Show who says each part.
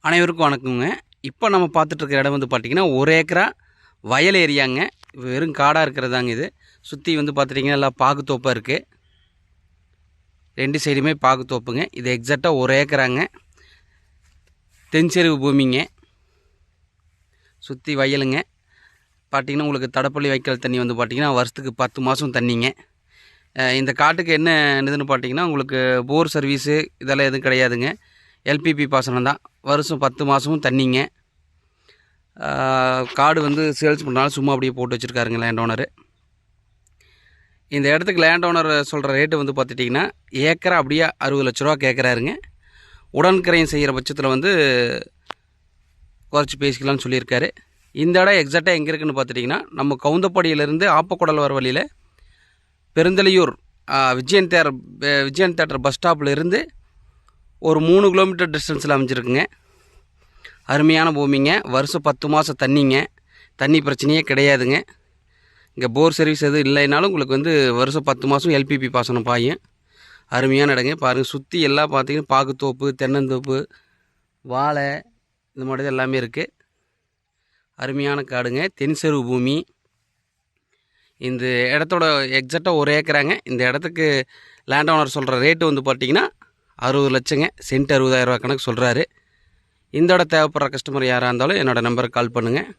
Speaker 1: அனைவருக்கும் வணக்கங்க. இப்போ நம்ம பார்த்துட்ருக்க இடம் வந்து பார்த்திங்கன்னா 1 ஏக்கரா வயல் ஏரியாங்க. வெறும் காடாக இருக்கிறதாங்க இது. சுற்றி வந்து பார்த்துட்டிங்கன்னா எல்லாம் பாகுத்தோப்பாக இருக்குது. 2 சைடுமே பாகுத்தோப்புங்க. இது எக்ஸாக்டாக 1 ஏக்கராங்க. தென்செருவு பூமிங்க. சுற்றி வயலுங்க. பார்த்திங்கன்னா உங்களுக்கு தடப்பள்ளி வைக்கல் தண்ணி வந்து பார்த்திங்கன்னா வருஷத்துக்கு 10 மாதம் தண்ணிங்க. இந்த காட்டுக்கு என்ன இதுன்னு பார்த்திங்கன்னா உங்களுக்கு போர் சர்வீஸு இதெல்லாம் எதுவும் கிடையாதுங்க. எல்பிபி பாசனம் தான். வருஷம் 10 மாதமும் தண்ணிங்க. காடு வந்து சேல்ஸ் பண்ணுறாலும் சும்மா அப்படியே போட்டு வச்சுருக்காருங்க லேண்ட் ஓனரு. இந்த இடத்துக்கு லேண்ட் ஓனர் சொல்கிற ரேட்டு வந்து பார்த்துட்டிங்கன்னா ஏக்கரா அப்படியே 60 லட்ச ரூபா கேட்குறாருங்க. உடன்கரையும் செய்கிற பட்சத்தில் வந்து குறைச்சி பேசிக்கலாம்னு சொல்லியிருக்காரு. இந்த இடம் எக்ஸாக்டாக எங்கே இருக்குதுன்னு பார்த்துட்டிங்கன்னா நம்ம கவுந்தப்பாடியிலேருந்து ஆப்பக்குடல் வர வழியில் பெருந்தலையூர் விஜயன் தேட்டர் பஸ் ஸ்டாப்பில் இருந்து ஒரு 3 கிலோமீட்டர் டிஸ்டன்ஸில் அமைஞ்சிருக்குங்க. அருமையான பூமிங்க. வருஷம் 10 மாதம் தண்ணிங்க. தண்ணி பிரச்சனையே கிடையாதுங்க. இங்கே போர் சர்வீஸ் எதுவும் இல்லைனாலும் உங்களுக்கு வந்து வருஷம் 10 மாதம் எல்பிபி பாசனம் பாயும். அருமையான இடங்க. பாருங்கள், சுற்றி எல்லாம் பார்த்திங்கன்னா பாக்குத்தோப்பு, தென்னந்தோப்பு, வாழை இந்த மாதிரி எல்லாமே இருக்குது. அருமையான காடுங்க. தென்செருவு பூமி. இந்த இடத்தோட எக்ஸாக்டாக 1 ஏக்கராங்க. இந்த இடத்துக்கு லேண்ட் ஓனர் சொல்கிற ரேட்டு வந்து பார்த்திங்கன்னா 60 லட்சங்க. சென்ட் 60,000 ரூபா கணக்கு சொல்கிறாரு. இந்த இடம் தேவைப்படுற கஸ்டமர் யாராக இருந்தாலும் என்னோடய நம்பருக்கு கால் பண்ணுங்கள்.